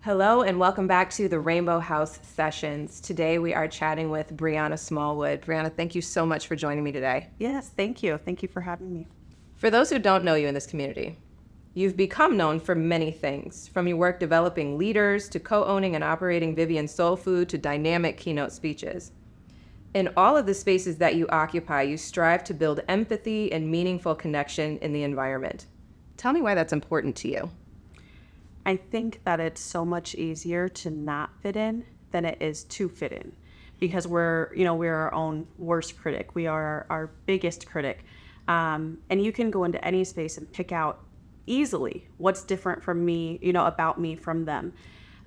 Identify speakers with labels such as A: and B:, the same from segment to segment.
A: Hello and welcome back to the Rainbow House Sessions. Today we are chatting with Briana Smallwood. Briana, thank you so much for joining me today.
B: Yes, thank you. Thank you for having me.
A: For those who don't know you in this community, you've become known for many things, from your work developing leaders to co-owning and operating Vivian Soul Food to dynamic keynote speeches. In all of the spaces that you occupy, you strive to build empathy and meaningful connection in the environment. Tell me why that's important to you.
B: I think that it's so much easier to not fit in than it is to fit in, because we're our own worst critic. We are our biggest critic. And you can go into any space and pick out easily what's different from me, about me from them.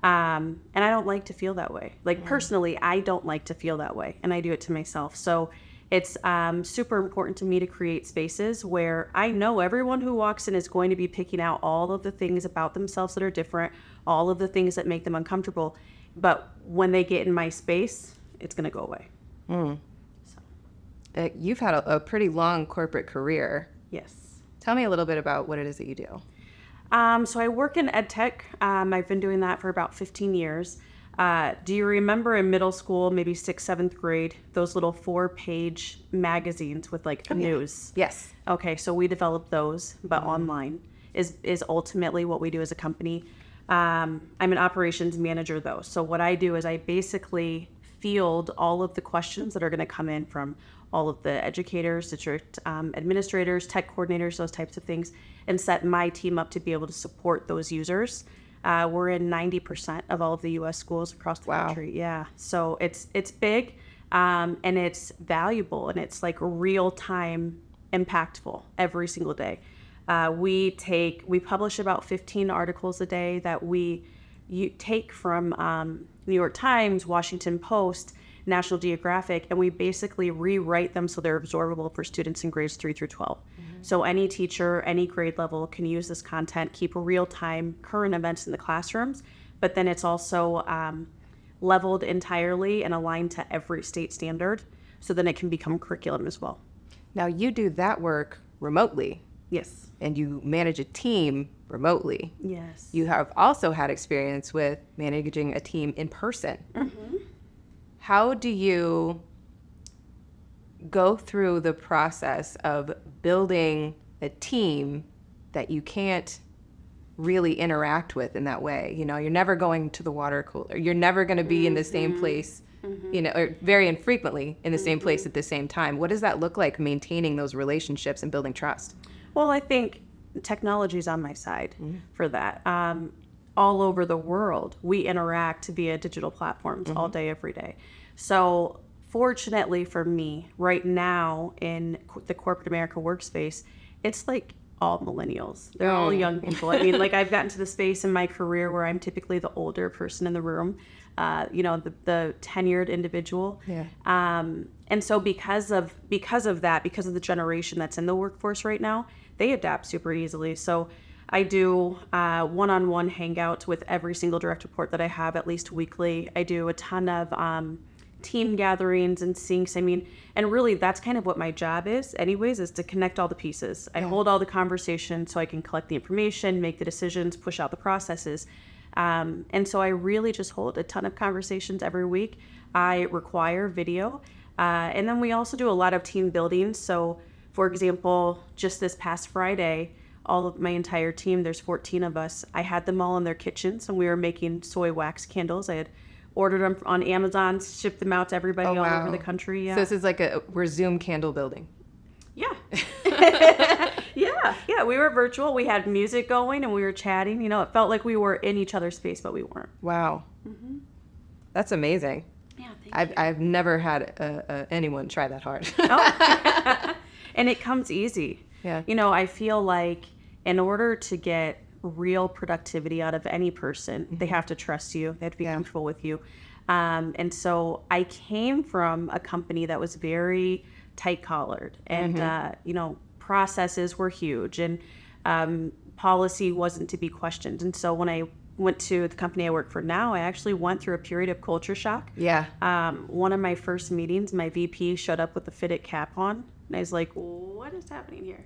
B: And I don't like to feel that way. Personally, I don't like to feel that way, and I do it to myself. So it's super important to me to create spaces where I know everyone who walks in is going to be picking out all of the things about themselves that are different, all of the things that make them uncomfortable. But when they get in my space, it's going to go away.
A: You've had a pretty long corporate career.
B: Yes.
A: Tell me a little bit about what it is that you do.
B: So I work in ed tech. I've been doing that for about 15 years. Do you remember in middle school, maybe 6th, 7th grade, those little 4-page magazines with news?
A: Yes.
B: Okay, so we developed those, but online is ultimately what we do as a company. I'm an operations manager though. So what I do is I basically field all of the questions that are going to come in from all of the educators, district administrators, tech coordinators, those types of things, and set my team up to be able to support those users. We're in 90% of all of the U.S. schools across the country. Yeah, so it's big, and it's valuable, and it's real time impactful every single day. We publish about 15 articles a day that you take from New York Times, Washington Post, National Geographic, and we basically rewrite them so they're absorbable for students in grades 3 through 12. So any teacher, any grade level can use this content, keep real-time current events in the classrooms, but then it's also leveled entirely and aligned to every state standard, so then it can become curriculum as well.
A: Now you do that work remotely.
B: Yes.
A: And you manage a team remotely.
B: Yes.
A: You have also had experience with managing a team in person.
B: Mm-hmm.
A: How do you go through the process of building a team that you can't really interact with in that way? You're never going to the water cooler. You're never going to be in the same place, or very infrequently in the same place at the same time. What does that look like, maintaining those relationships and building trust?
B: Well, I think technology's on my side for that. All over the world, we interact via digital platforms all day, every day. So fortunately for me, right now in the corporate America workspace, it's all millennials. They're all young people. I mean, I've gotten to the space in my career where I'm typically the older person in the room, the tenured individual.
A: Yeah.
B: And so because of that, because of the generation that's in the workforce right now, they adapt super easily. So I do one-on-one hangouts with every single direct report that I have, at least weekly. I do a ton of team gatherings and syncs. I mean, and really that's kind of what my job is anyways, is to connect all the pieces. I hold all the conversations so I can collect the information, make the decisions, push out the processes. And so I really just hold a ton of conversations every week. I require video. And then we also do a lot of team building. So for example, just this past Friday, all of my entire team, there's 14 of us, I had them all in their kitchens and we were making soy wax candles. I had ordered them on Amazon, shipped them out to everybody all over the country. Yeah.
A: So this is we're Zoom candle building.
B: Yeah. Yeah. We were virtual. We had music going and we were chatting. It felt like we were in each other's space, but we weren't.
A: Wow. Mm-hmm. That's amazing.
B: Yeah. Thank you.
A: I've never had anyone try that hard.
B: Oh. And it comes easy.
A: Yeah.
B: I feel like in order to get real productivity out of any person, they have to trust you. They have to be comfortable with you. And so I came from a company that was very tight-collared and, processes were huge and policy wasn't to be questioned. And so when I went to the company I work for now, I actually went through a period of culture shock.
A: Yeah.
B: One of my first meetings, my VP showed up with a fitted cap on. And I was like, what is happening here?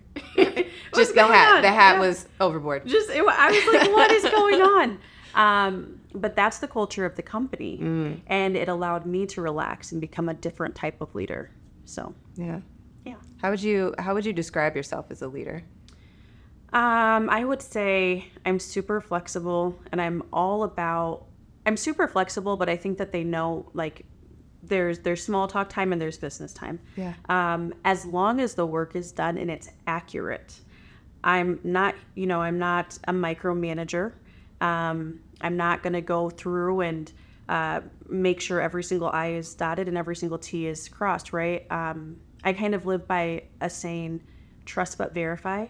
A: Just the hat. The hat was overboard.
B: I was like, what is going on? But that's the culture of the company. And it allowed me to relax and become a different type of leader. So,
A: Yeah.
B: yeah.
A: How would you describe yourself as a leader?
B: I would say I'm super flexible, and I'm super flexible, but I think that they know, like, there's small talk time and there's business time.
A: Yeah.
B: As long as the work is done and it's accurate. I'm not a micromanager. I'm not going to go through and make sure every single I is dotted and every single T is crossed, right? I kind of live by a saying, trust but verify.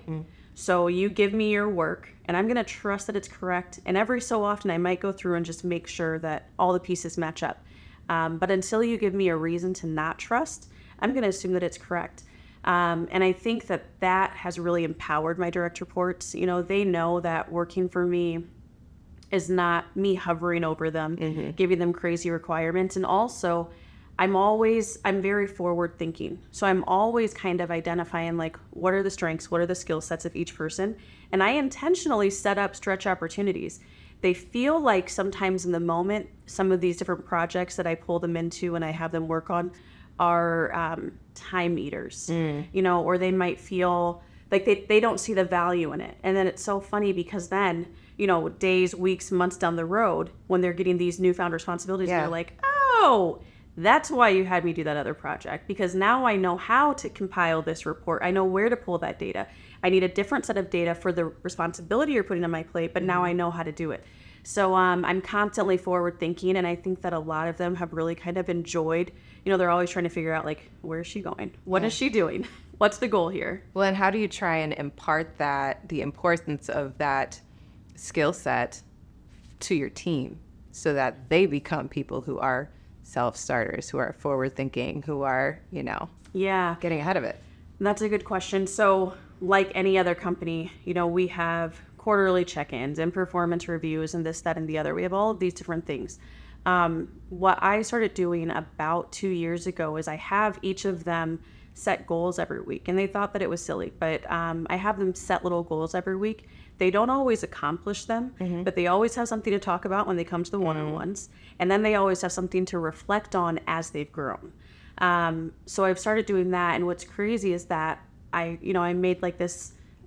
B: So you give me your work, and I'm going to trust that it's correct. And every so often, I might go through and just make sure that all the pieces match up. But until you give me a reason to not trust, I'm going to assume that it's correct. And I think that has really empowered my direct reports. They know that working for me is not me hovering over them, giving them crazy requirements. And also, I'm very forward thinking. So I'm always kind of identifying, like, what are the strengths, what are the skill sets of each person? And I intentionally set up stretch opportunities. They feel like sometimes in the moment, some of these different projects that I pull them into and I have them work on are time eaters, or they might feel like they don't see the value in it. And then it's so funny because then, days, weeks, months down the road, when they're getting these newfound responsibilities, they're like, oh, that's why you had me do that other project, because now I know how to compile this report. I know where to pull that data. I need a different set of data for the responsibility you're putting on my plate, but now I know how to do it. So I'm constantly forward thinking, and I think that a lot of them have really kind of enjoyed, they're always trying to figure out, like, where is she going? What is she doing? What's the goal here?
A: Well, and how do you try and impart the importance of that skill set to your team so that they become people who are self-starters, who are forward-thinking, who are, getting ahead of it?
B: That's a good question. So like any other company, we have quarterly check-ins and performance reviews and this, that, and the other. We have all of these different things. What I started doing about 2 years ago is I have each of them set goals every week. And they thought that it was silly, but I have them set little goals every week. They don't always accomplish them, but they always have something to talk about when they come to the one-on-ones. And then they always have something to reflect on as they've grown. So I've started doing that. And what's crazy is that I made like a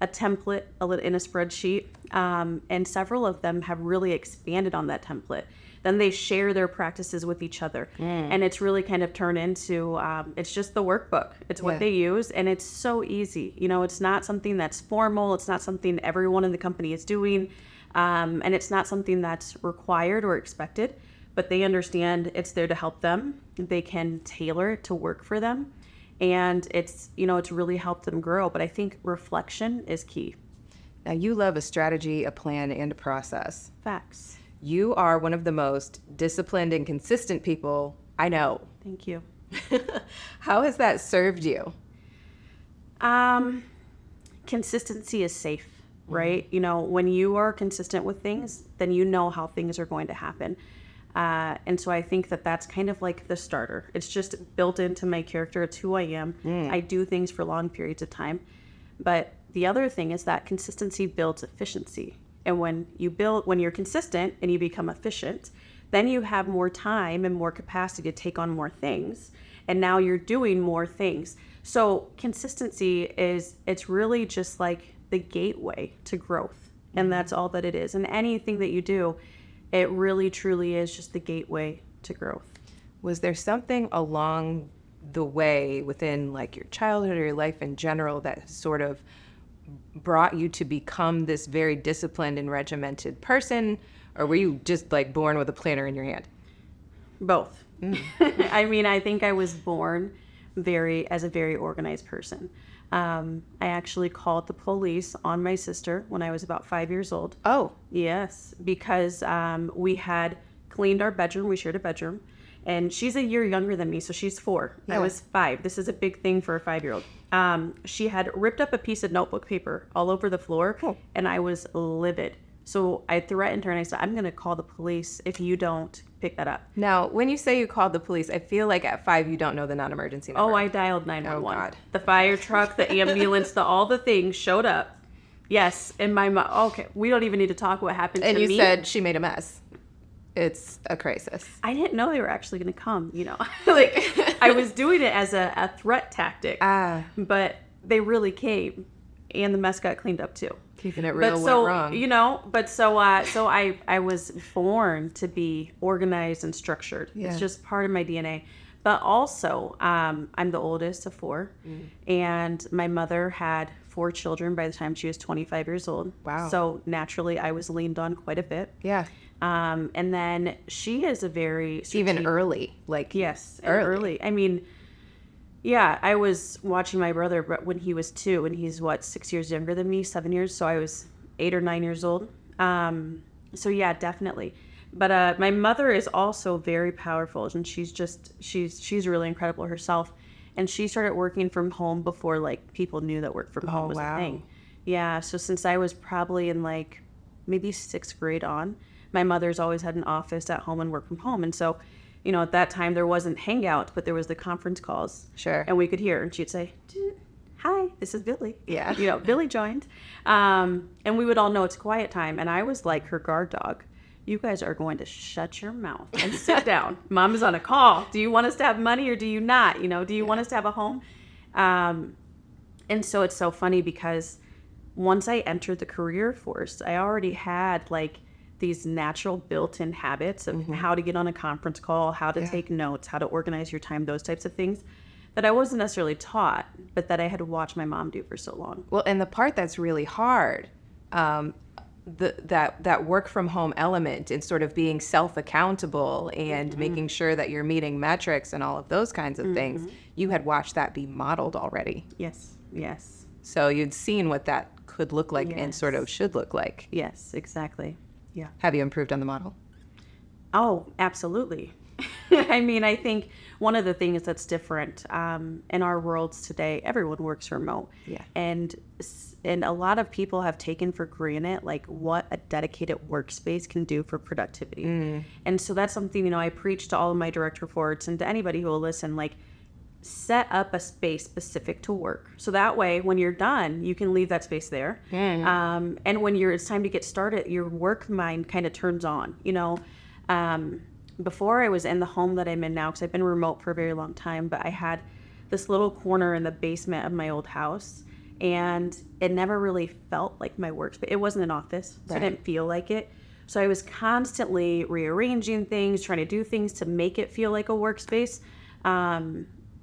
B: template in a spreadsheet, and several of them have really expanded on that template. Then they share their practices with each other. And it's really kind of turned into, it's just the workbook. It's what they use, and it's so easy. It's not something that's formal. It's not something everyone in the company is doing. And it's not something that's required or expected, but they understand it's there to help them. They can tailor it to work for them. And it's really helped them grow. But I think reflection is key.
A: Now, you love a strategy, a plan, and a process.
B: Facts.
A: You are one of the most disciplined and consistent people I know.
B: Thank you.
A: How has that served you?
B: Consistency is safe, right? When you are consistent with things, then you know how things are going to happen. And so I think that that's kind of like the starter. It's just built into my character. It's who I am. I do things for long periods of time. But the other thing is that consistency builds efficiency. And when you're consistent and you become efficient, then you have more time and more capacity to take on more things. And now you're doing more things. So consistency it's really just like the gateway to growth. And that's all that it is. And anything that you do, it really truly is just the gateway to growth.
A: Was there something along the way within like your childhood or your life in general that sort of brought you to become this very disciplined and regimented person, or were you just like born with a planner in your hand?
B: Both. I think I was born as a very organized person. I actually called the police on my sister when I was about 5 years old.
A: Oh.
B: Yes, because we had cleaned our bedroom. We shared a bedroom. And she's a year younger than me, so she's 4. Yeah. I was 5. This is a big thing for a 5-year-old. She had ripped up a piece of notebook paper all over the floor, and I was livid. So I threatened her, and I said, I'm going to call the police if you don't pick that up.
A: Now, when you say you called the police, I feel like at 5 you don't know the non-emergency number.
B: Oh, I dialed 911.
A: Oh, God.
B: The fire truck, the ambulance, all the things showed up. Yes. And my mom, okay, we don't even need to talk what happened
A: And
B: to
A: you
B: me.
A: said she made a mess. It's a crisis.
B: I didn't know they were actually going to come, you know. Like, I was doing it as a threat tactic. But they really came. And the mess got cleaned up too.
A: Keeping it real
B: But
A: went
B: so,
A: wrong.
B: you know, so I was born to be organized and structured.
A: Yeah.
B: It's just part of my DNA. But also, I'm the oldest of four, and my mother had 4 children by the time she was 25 years old.
A: Wow.
B: So naturally, I was leaned on quite a bit.
A: Yeah.
B: And then she is a very
A: Even early. Like,
B: yes,
A: early.
B: I mean, yeah, I was watching my brother when he was 2, and he's 6 years younger than me, 7 years. So I was 8 or 9 years old. So yeah, definitely. But my mother is also very powerful, and she's really incredible herself. And she started working from home before like people knew that work from home was a thing. Yeah. So since I was probably in like maybe 6th grade on, my mother's always had an office at home and work from home. And so, you know, at that time there wasn't Hangout, but there was the conference calls.
A: Sure.
B: And we could hear, and she'd say, "Hi, this is Billy."
A: Yeah.
B: You know, Billy joined. And we would all know it's quiet time. And I was like her guard dog. You guys are going to shut your mouth and sit down. Mom is on a call. Do you want us to have money or do you not? You know, do you want us to have a home? And so it's so funny because once I entered the career force, I already had like these natural built-in habits of how to get on a conference call, how to take notes, how to organize your time, those types of things that I wasn't necessarily taught, but that I had watched my mom do for so long.
A: Well, and the part that's really hard, that work from home element and sort of being self-accountable and making sure that you're meeting metrics and all of those kinds of things, you had watched that be modeled already.
B: Yes. Yes.
A: So you'd seen what that could look like and sort of should look like.
B: Yes, exactly. Yeah.
A: Have you improved on the model?
B: Oh, absolutely. I mean, I think one of the things that's different in our worlds today, everyone works remote.
A: Yeah.
B: And a lot of people have taken for granted like what a dedicated workspace can do for productivity. And so that's something, you know, I preach to all of my direct reports and to anybody who will listen, like set up a space specific to work. So that way, when you're done, you can leave that space there. And when it's time to get started, your work mind kind of turns on, you know. Before I was in the home that I'm in now, because I've been remote for a very long time, but I had this little corner in the basement of my old house, and it never really felt like my workspace. It wasn't an office, so I didn't feel like it. So I was constantly rearranging things, trying to do things to make it feel like a workspace.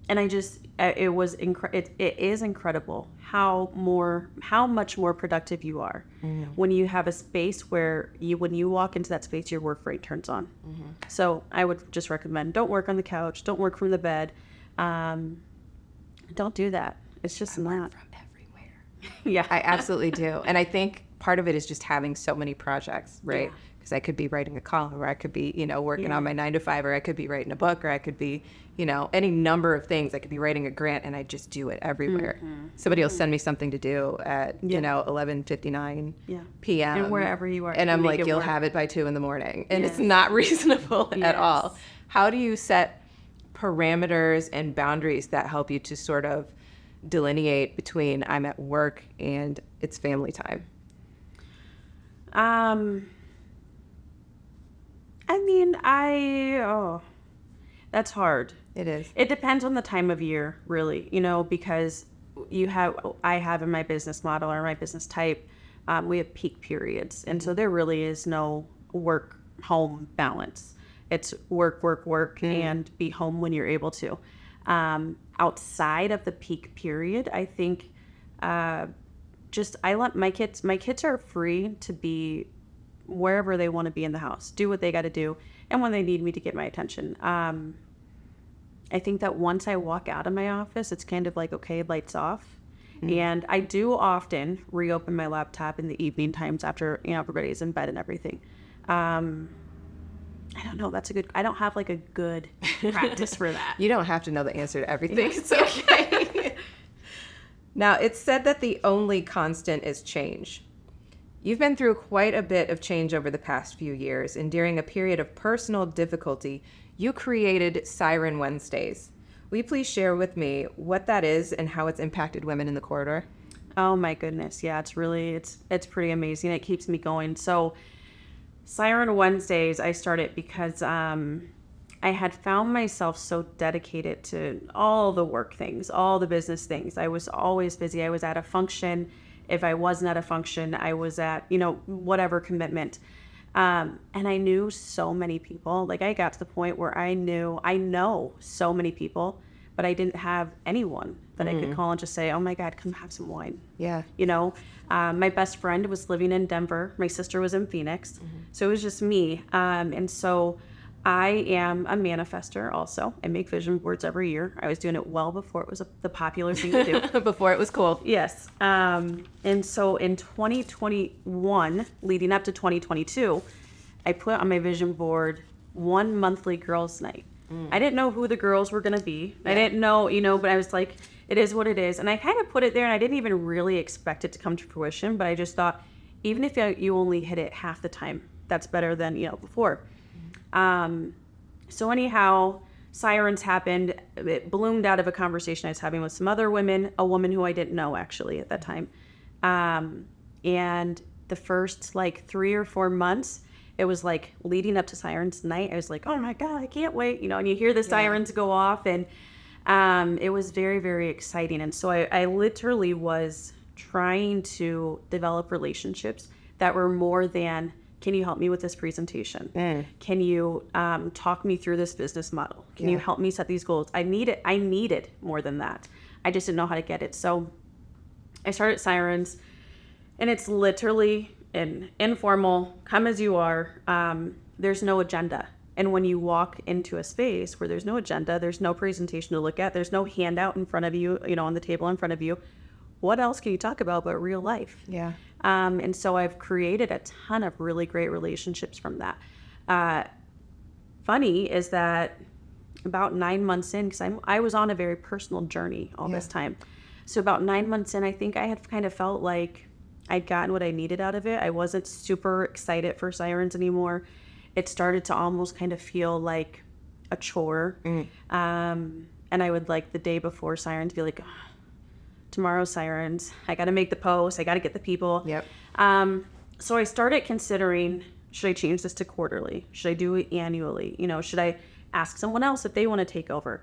B: And it is incredible how much more productive you are when you have a space where when you walk into that space, your work brain turns on. So I would just recommend, don't work on the couch, don't work from the bed. Don't do that. It's just not.
A: From everywhere.
B: Yeah.
A: I absolutely do. And I think part of it is just having so many projects, right? Because I could be writing a column, or I could be, you know, working on my 9 to 5, or I could be writing a book, or I could be, you know, any number of things. I could be writing a grant, and I just do it everywhere. Somebody will send me something to do at, you know, 11:59 p.m.
B: And wherever you are.
A: And I'm like, you'll have it by 2 a.m. And it's not reasonable at all. How do you set parameters and boundaries that help you to sort of delineate between I'm at work and it's family time?
B: I mean, that's hard.
A: It is.
B: It depends on the time of year, really, you know, because I have in my business model or my business type, we have peak periods. And so there really is no work-home balance. It's work, and be home when you're able to. Outside of the peak period, I think I let my kids are free to be wherever they want to be in the house, do what they got to do, and when they need me to get my attention. I think that once I walk out of my office, it's kind of like, okay, lights off. And I do often reopen my laptop in the evening times after, you know, everybody's in bed and everything. I don't know. I don't have like a good practice for that.
A: You don't have to know the answer to everything. It's okay. Now, it's said that the only constant is change. You've been through quite a bit of change over the past few years, and during a period of personal difficulty, you created Siren Wednesdays. Will you please share with me what that is and how it's impacted women in the corridor?
B: Oh my goodness. Yeah, it's really, it's pretty amazing. It keeps me going. So Siren Wednesdays, I started because I had found myself so dedicated to all the work things, all the business things. I was always busy. I was at a function. If I wasn't at a function, I was at, whatever commitment. And I knew so many people. Like, I got to the point where I know so many people, but I didn't have anyone that I could call and just say, oh my God, come have some wine.
A: Yeah.
B: My best friend was living in Denver. My sister was in Phoenix. So it was just me. And so I am a manifester also. I make vision boards every year. I was doing it well before it was the popular thing to do.
A: Before it was cool.
B: Yes. And so in 2021, leading up to 2022, I put on my vision board one monthly girls' night. I didn't know who the girls were going to be. Yeah. I didn't know, but I was like, it is what it is. And I kind of put it there, and I didn't even really expect it to come to fruition, but I just thought, even if you only hit it half the time, that's better than, before. So anyhow, Sirens happened. It bloomed out of a conversation I was having with some other women, a woman who I didn't know actually at that time. And the first 3 or 4 months, it was like leading up to Sirens night. I was like, oh my God, I can't wait. And you hear the sirens go off, and it was very, very exciting. And so I literally was trying to develop relationships that were more than, can you help me with this presentation? Can you talk me through this business model? Can you help me set these goals? I needed more than that. I just didn't know how to get it. So I started Sirens, and it's literally an informal, come as you are. There's no agenda. And when you walk into a space where there's no agenda, there's no presentation to look at, there's no handout in front of you, on the table in front of you, what else can you talk about but real life? Yeah. And so I've created a ton of really great relationships from that. Funny is that about 9 months in, because I was on a very personal journey all this time. So about 9 months in, I think I had kind of felt like I'd gotten what I needed out of it. I wasn't super excited for Sirens anymore. It started to almost kind of feel like a chore. And I would the day before Sirens be like, oh, tomorrow's Sirens. I got to make the post. I got to get the people. Yep. So I started considering, should I change this to quarterly? Should I do it annually? Should I ask someone else if they want to take over?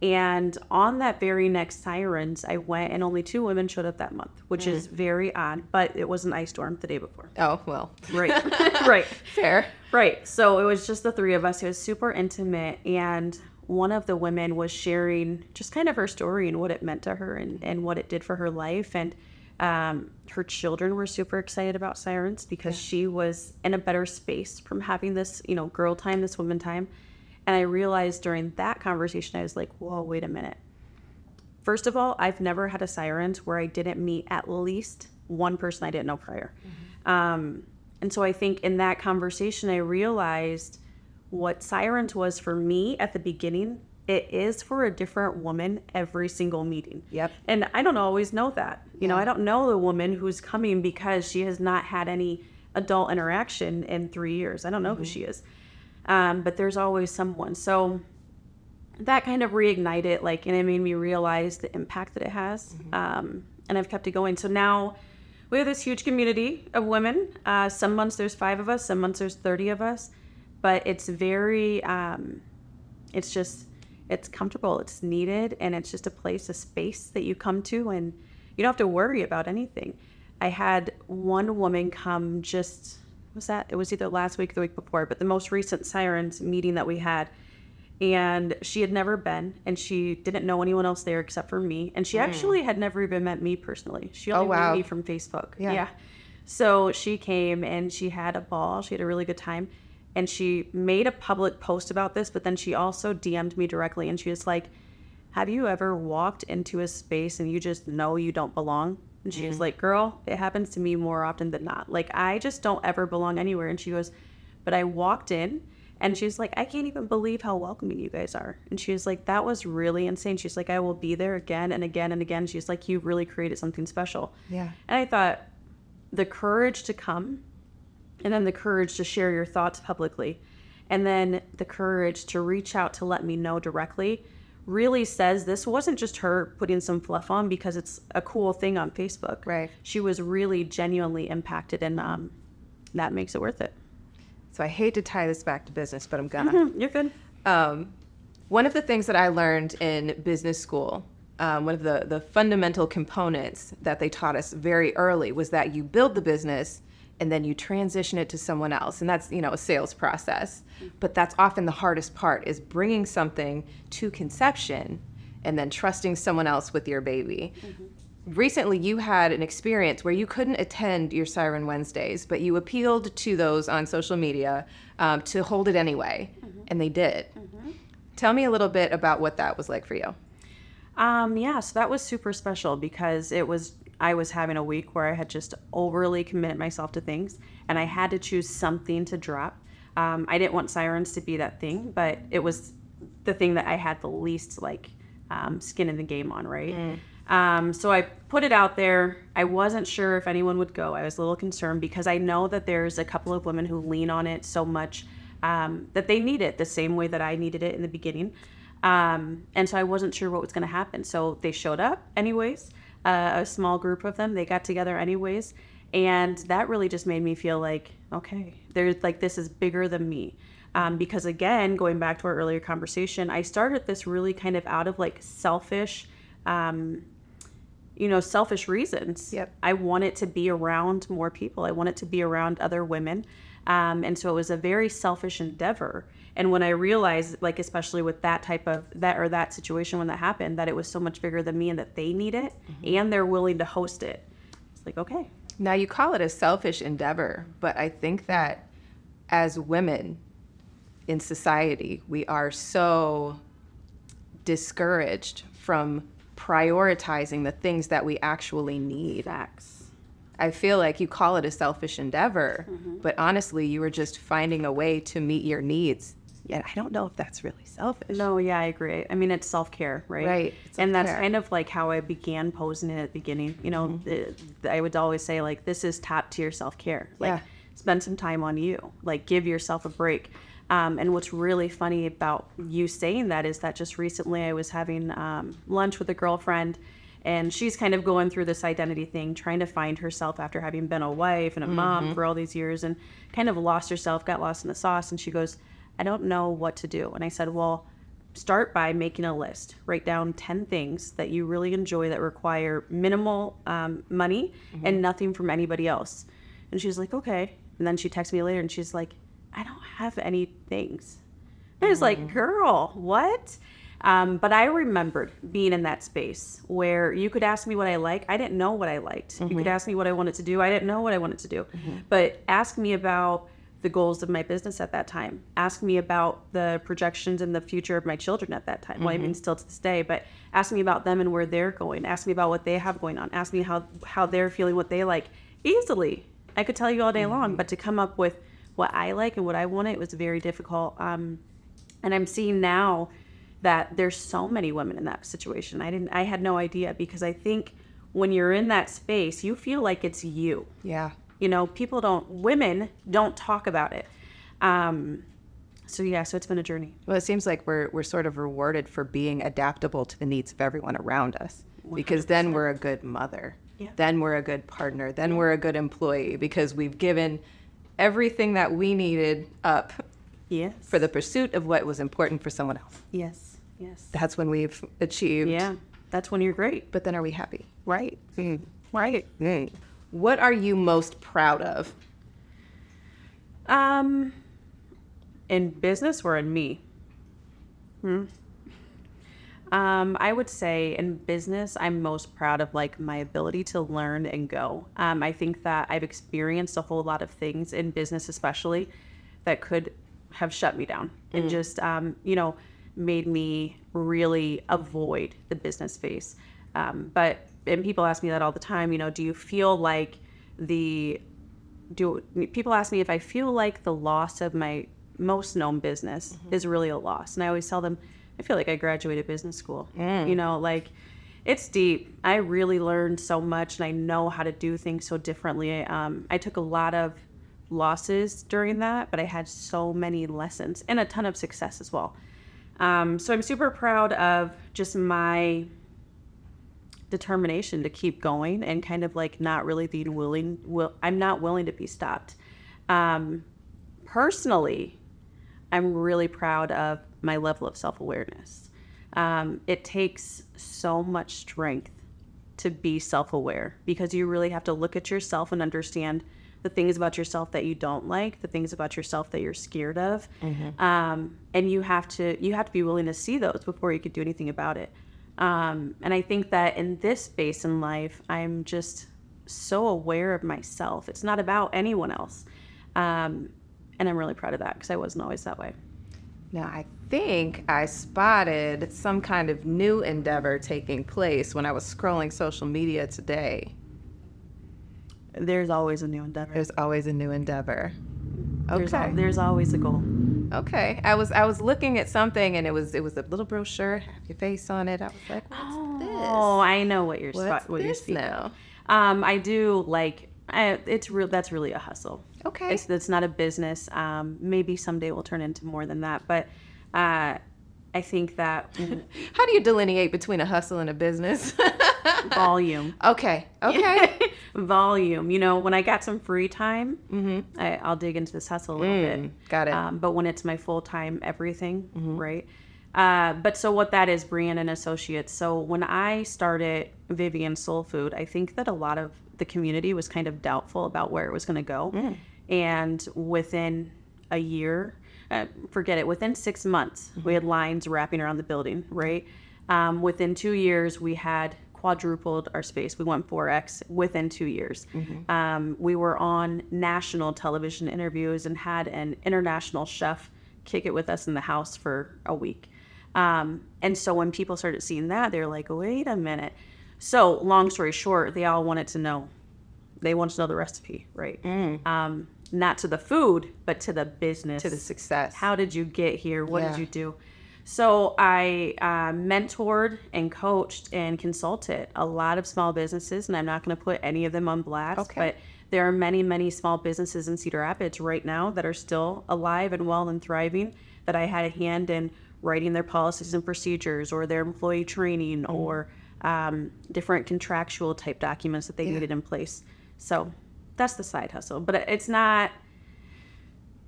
B: And on that very next Sirens, I went, and only 2 women showed up that month, which is very odd, but it was an ice storm the day before.
A: Oh, well.
B: Right. Right.
A: Fair.
B: Right. So it was just the 3 of us. It was super intimate. And one of the women was sharing just kind of her story and what it meant to her and what it did for her life. And her children were super excited about Sirens because she was in a better space from having this, girl time, this woman time. And I realized during that conversation, I was like, whoa, wait a minute. First of all, I've never had a Sirens where I didn't meet at least one person I didn't know prior. And so I think in that conversation, I realized what Sirens was for me at the beginning, it is for a different woman every single meeting. Yep. And I don't always know that. I don't know the woman who's coming because she has not had any adult interaction in 3 years. I don't know who she is. But there's always someone. So that kind of reignited, and it made me realize the impact that it has. And I've kept it going. So now we have this huge community of women. Some months there's 5 of us, some months there's 30 of us. But it's very, it's comfortable, it's needed, and it's just a space that you come to, and you don't have to worry about anything. I had one woman come it was either last week or the week before, but the most recent Sirens meeting that we had, and she had never been, and she didn't know anyone else there except for me, and she actually had never even met me personally. She only knew me from Facebook. Yeah. So she came, and she had a ball. She had a really good time, and she made a public post about this, but then she also DM'd me directly, and she was like, have you ever walked into a space and you just know you don't belong? And she was like, girl, it happens to me more often than not. I just don't ever belong anywhere. And she goes, but I walked in, and she's like, I can't even believe how welcoming you guys are. And she was like, that was really insane. She's like, I will be there again and again and again. She's like, you really created something special. Yeah. And I thought, the courage to come, and then the courage to share your thoughts publicly, and then the courage to reach out to let me know directly really says this wasn't just her putting some fluff on because it's a cool thing on Facebook.
A: Right.
B: She was really genuinely impacted, and that makes it worth it.
A: So I hate to tie this back to business, but I'm gonna.
B: You're good.
A: One of the things that I learned in business school, one of the fundamental components that they taught us very early was that you build the business and then you transition it to someone else. And that's, a sales process. But that's often the hardest part, is bringing something to conception and then trusting someone else with your baby. Recently, you had an experience where you couldn't attend your Siren Wednesdays, but you appealed to those on social media to hold it anyway, and they did. Tell me a little bit about what that was like for you.
B: So that was super special because I was having a week where I had just overly committed myself to things, and I had to choose something to drop. I didn't want Sirens to be that thing, but it was the thing that I had the least skin in the game on, right? So I put it out there. I wasn't sure if anyone would go. I was a little concerned because I know that there's a couple of women who lean on it so much that they need it the same way that I needed it in the beginning. And so I wasn't sure what was going to happen. So they showed up anyways, a small group of them. They got together anyways. And that really just made me feel like, okay, this is bigger than me. Because again, going back to our earlier conversation, I started this really kind of out of selfish, selfish reasons.
A: Yep.
B: I wanted to be around more people. I wanted to be around other women. And so it was a very selfish endeavor. And when I realized, especially with that situation when that happened, that it was so much bigger than me and that they need it and they're willing to host it, it's like, okay.
A: Now, you call it a selfish endeavor, but I think that as women in society, we are so discouraged from prioritizing the things that we actually need.
B: Facts.
A: I feel like you call it a selfish endeavor, but honestly, you were just finding a way to meet your needs. And I don't know if that's really selfish.
B: No, yeah, I agree. I mean, it's self-care, right?
A: Right.
B: And that's kind of how I began posing it at the beginning. I would always say, this is top tier self-care. Spend some time on you. Give yourself a break. And what's really funny about you saying that is that just recently I was having lunch with a girlfriend, and she's kind of going through this identity thing, trying to find herself after having been a wife and a mom for all these years, and kind of lost herself, got lost in the sauce. And she goes, I don't know what to do. And I said, well, start by making a list. Write down 10 things that you really enjoy that require minimal money and nothing from anybody else. And she's like, okay. And then she texted me later and she's like, I don't have any things. And I was like, girl, what? But I remembered being in that space where you could ask me what I like. I didn't know what I liked. You could ask me what I wanted to do. I didn't know what I wanted to do. But ask me about the goals of my business at that time. Ask me about the projections and the future of my children at that time. Well, I mean, still to this day, but ask me about them and where they're going. Ask me about what they have going on. Ask me how they're feeling, what they like. Easily. I could tell you all day long, but to come up with what I like and what I wanted, it was very difficult. And I'm seeing now that there's so many women in that situation. I had no idea, because I think when you're in that space, you feel like it's you.
A: Yeah.
B: Women don't talk about it. So it's been a journey.
A: Well, it seems like we're sort of rewarded for being adaptable to the needs of everyone around us, because 100%. Then we're a good mother. Yeah. Then we're a good partner. Then we're a good employee, because we've given everything that we needed up for the pursuit of what was important for someone else.
B: Yes.
A: That's when we've achieved.
B: Yeah. That's when you're great.
A: But then are we happy?
B: Right.
A: Right. What are you most proud of?
B: In business or in me? I would say in business, I'm most proud of my ability to learn and go. I think that I've experienced a whole lot of things in business, especially, that could have shut me down and just, made me really avoid the business space. And people ask me that all the time, do you feel like people ask me if I feel like the loss of my most known business is really a loss. And I always tell them, I feel like I graduated business school. It's deep. I really learned so much, and I know how to do things so differently. I took a lot of losses during that, but I had so many lessons and a ton of success as well. So I'm super proud of just my determination to keep going and kind of like not really being I'm not willing to be stopped. Personally, I'm really proud of my level of self-awareness. It takes so much strength to be self-aware because you really have to look at yourself and understand the things about yourself that you don't like, the things about yourself that you're scared of. And you have to be willing to see those before you could do anything about it. And I think that in this space in life, I'm just so aware of myself. It's not about anyone else. And I'm really proud of that because I wasn't always that way.
A: Now, I think I spotted some kind of new endeavor taking place when I was scrolling social media today.
B: There's always a new endeavor.
A: There's always a new endeavor. Okay.
B: There's always a goal.
A: Okay. I was looking at something and it was a little brochure, have your face on it. I was like, what's this?
B: Oh, I know what you're
A: What's
B: what you're
A: this
B: speaking.
A: now?
B: I do like it's real. That's really a hustle.
A: Okay.
B: It's not a business. Maybe someday we'll turn into more than that. But I think that
A: How do you delineate between a hustle and a business?
B: volume.
A: Okay.
B: Volume. You know, when I got some free time, I'll dig into this hustle a little bit.
A: Got it.
B: But when it's my full-time everything, right? But so what that is, Briana and Associates. So when I started Vivian Soul Food, I think that a lot of the community was kind of doubtful about where it was going to go. And within a year, forget it, within 6 months, we had lines wrapping around the building, right? Within 2 years, we had quadrupled our space. We went 4X within 2 years. We were on national television interviews and had an international chef kick it with us in the house for a week. And so when people started seeing that, they're like, wait a minute. So long story short, they all wanted to know. They wanted to know the recipe, right? Not to the food, but to the business.
A: To the success.
B: How did you get here? What did you do? So I mentored and coached and consulted a lot of small businesses, and I'm not going to put any of them on blast, but there are many, many small businesses in Cedar Rapids right now that are still alive and well and thriving that I had a hand in writing their policies and procedures or their employee training or different contractual type documents that they needed in place. So that's the side hustle, but it's not,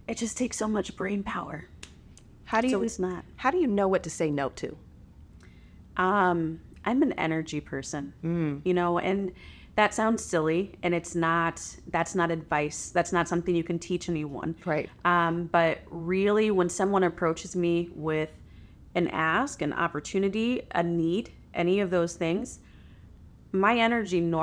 B: it just takes so much brain power.
A: How do you,
B: So it's not.
A: How do you know what to say no to?
B: I'm an energy person, you know, and that sounds silly, and that's not advice. That's not something you can teach anyone.
A: Right.
B: But really, when someone approaches me with an ask, an opportunity, a need, any of those things, my intuition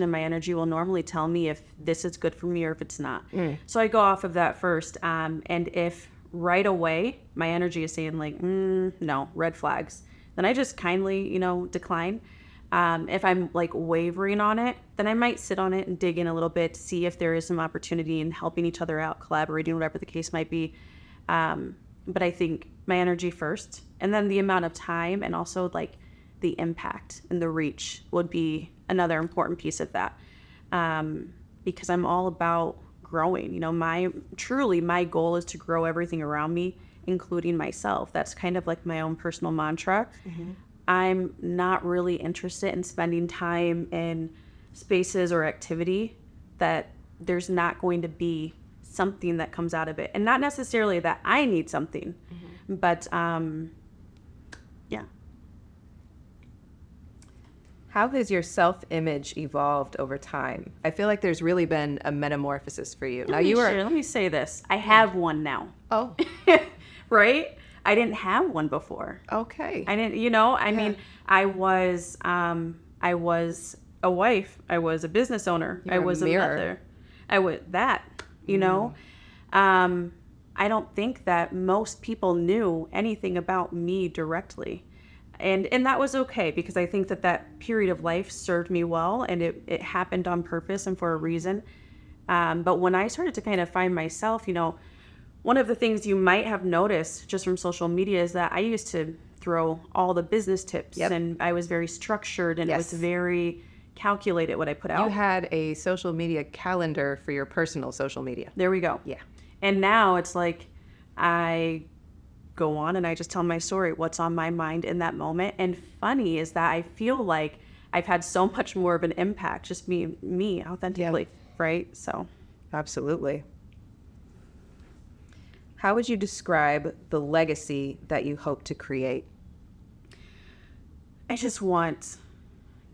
B: and my energy will normally tell me if this is good for me or if it's not. So I go off of that first. And if right away my energy is saying like, no, red flags, then I just kindly, decline. If I'm like wavering on it, then I might sit on it and dig in a little bit to see if there is some opportunity in helping each other out, collaborating, whatever the case might be. But I think my energy first, and then the amount of time and also like the impact and the reach would be another important piece of that. Because I'm all about growing, my goal is to grow everything around me, including myself. That's kind of like my own personal mantra. I'm not really interested in spending time in spaces or activity that there's not going to be something that comes out of it. And not necessarily that I need something, but yeah.
A: How has your self-image evolved over time? I feel like there's really been a memetamorphosis for you. Now
B: Let me say this. I have one now.
A: Oh,
B: Right? I didn't have one before.
A: okay.
B: I didn't, I mean, I was a wife. I was a business owner. I was a mother. I was that, I don't think that most people knew anything about me directly. And that was okay, because I think that period of life served me well, and it happened on purpose and for a reason. But when I started to kind of find myself, one of the things you might have noticed just from social media is that I used to throw all the business tips, and I was very structured, and it was very calculated what I put out.
A: You had a social media calendar for your personal social media.
B: There we go.
A: Yeah.
B: And now it's like I go on and I just tell my story, what's on my mind in that moment. And funny is that I feel like I've had so much more of an impact, just me authentically, right? So.
A: Absolutely. How would you describe the legacy that you hope to create?
B: I just want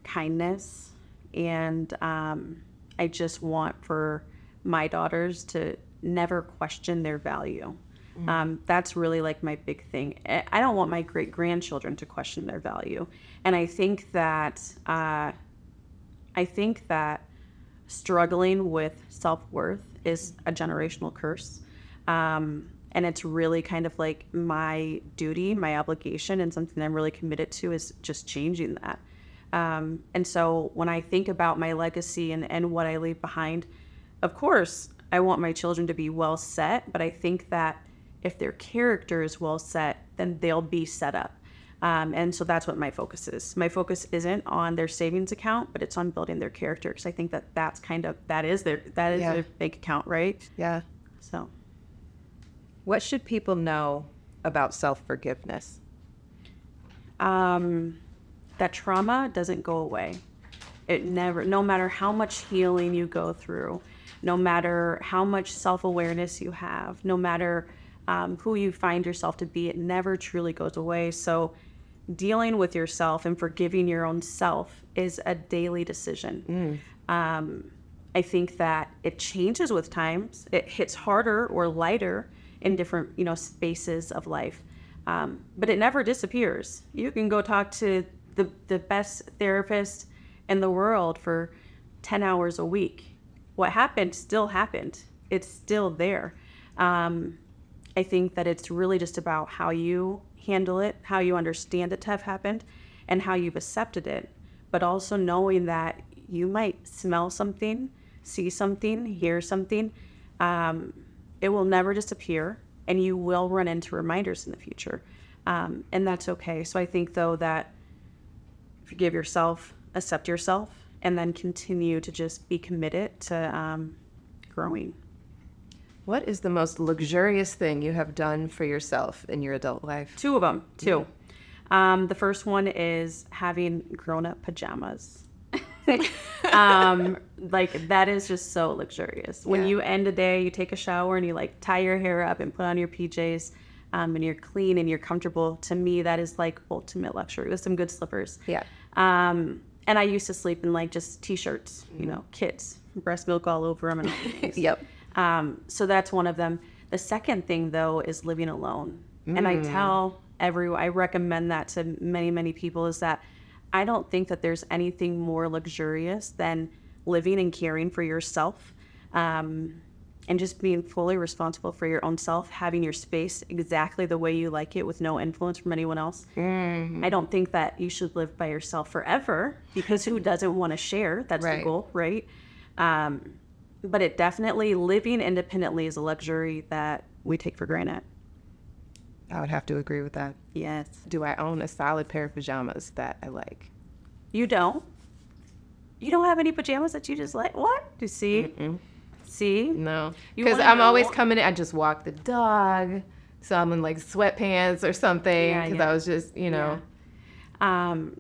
B: kindness, and I just want for my daughters to never question their value. That's really like my big thing. I don't want my great grandchildren to question their value, and I think that struggling with self-worth is a generational curse. And it's really kind of like my duty, my obligation, and something I'm really committed to is just changing that. And so when I think about my legacy and what I leave behind, of course, I want my children to be well set, but I think that if their character is well set, then they'll be set up. And so that's what my focus is. My focus isn't on their savings account, but it's on building their character, because I think that is their bank account, right?
A: Yeah.
B: So.
A: What should people know about self-forgiveness?
B: That trauma doesn't go away. It never, no matter how much healing you go through, no matter how much self-awareness you have, no matter who you find yourself to be, it never truly goes away. So dealing with yourself and forgiving your own self is a daily decision. I think that it changes with times. It hits harder or lighter in different, spaces of life. But it never disappears. You can go talk to the best therapist in the world for 10 hours a week. What happened still happened. It's still there. I think that it's really just about how you handle it, how you understand it to have happened, and how you've accepted it. But also knowing that you might smell something, see something, hear something. It will never disappear, and you will run into reminders in the future. And that's okay. So I think, though, that forgive yourself, accept yourself, and then continue to just be committed to growing.
A: What is the most luxurious thing you have done for yourself in your adult life?
B: Two of them. The first one is having grown-up pajamas. Like that is just so luxurious. When you end a day, you take a shower and you like tie your hair up and put on your PJs, and you're clean and you're comfortable. To me, that is like ultimate luxury with some good slippers.
A: Yeah.
B: And I used to sleep in like just t-shirts, kids, breast milk all over them and all the things.
A: Yep.
B: So that's one of them. The second thing, though, is living alone. And I tell everyone, I recommend that to many, many people, is that I don't think that there's anything more luxurious than living and caring for yourself, and just being fully responsible for your own self, having your space exactly the way you like it with no influence from anyone else. I don't think that you should live by yourself forever, because who doesn't want to share? That's the goal, right? But it definitely, living independently is a luxury that we take for granted.
A: I would have to agree with that.
B: Yes.
A: Do I own a solid pair of pajamas that I like?
B: You don't? You don't have any pajamas that you just like? What? You see?
A: Mm-mm.
B: See?
A: No.
B: You
A: Because
B: wanna
A: I'm
B: know-
A: always coming in. I just walk the dog. So I'm in like sweatpants or something. Because I was just,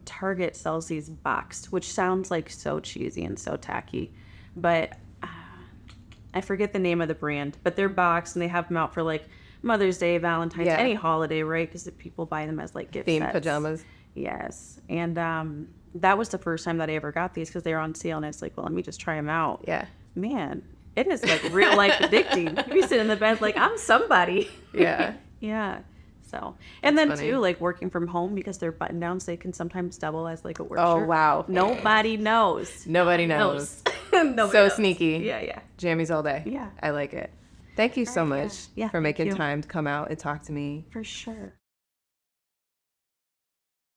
B: Target sells these boxed, which sounds like so cheesy and so tacky. But I forget the name of the brand. But they're boxed and they have them out for like Mother's Day, Valentine's, any holiday, right? Because people buy them as like gift
A: themed
B: sets.
A: pajamas.
B: Yes. And that was the first time that I ever got these, because they were on sale, and I was like, well, let me just try them out.
A: Yeah.
B: Man, it is like real life addicting. You sit in the bed like, I'm somebody.
A: Yeah.
B: Yeah. So, and then
A: funny.
B: too, like working from home, because they're button downs, they can sometimes double as like a work
A: Oh,
B: shirt.
A: wow.
B: Nobody knows.
A: Nobody knows.
B: Nobody
A: So
B: knows.
A: sneaky.
B: Yeah.
A: Jammies all day.
B: Yeah.
A: I like it. Thank you so much
B: Yeah,
A: for making
B: thank you.
A: time to come out and talk to me.
B: For sure.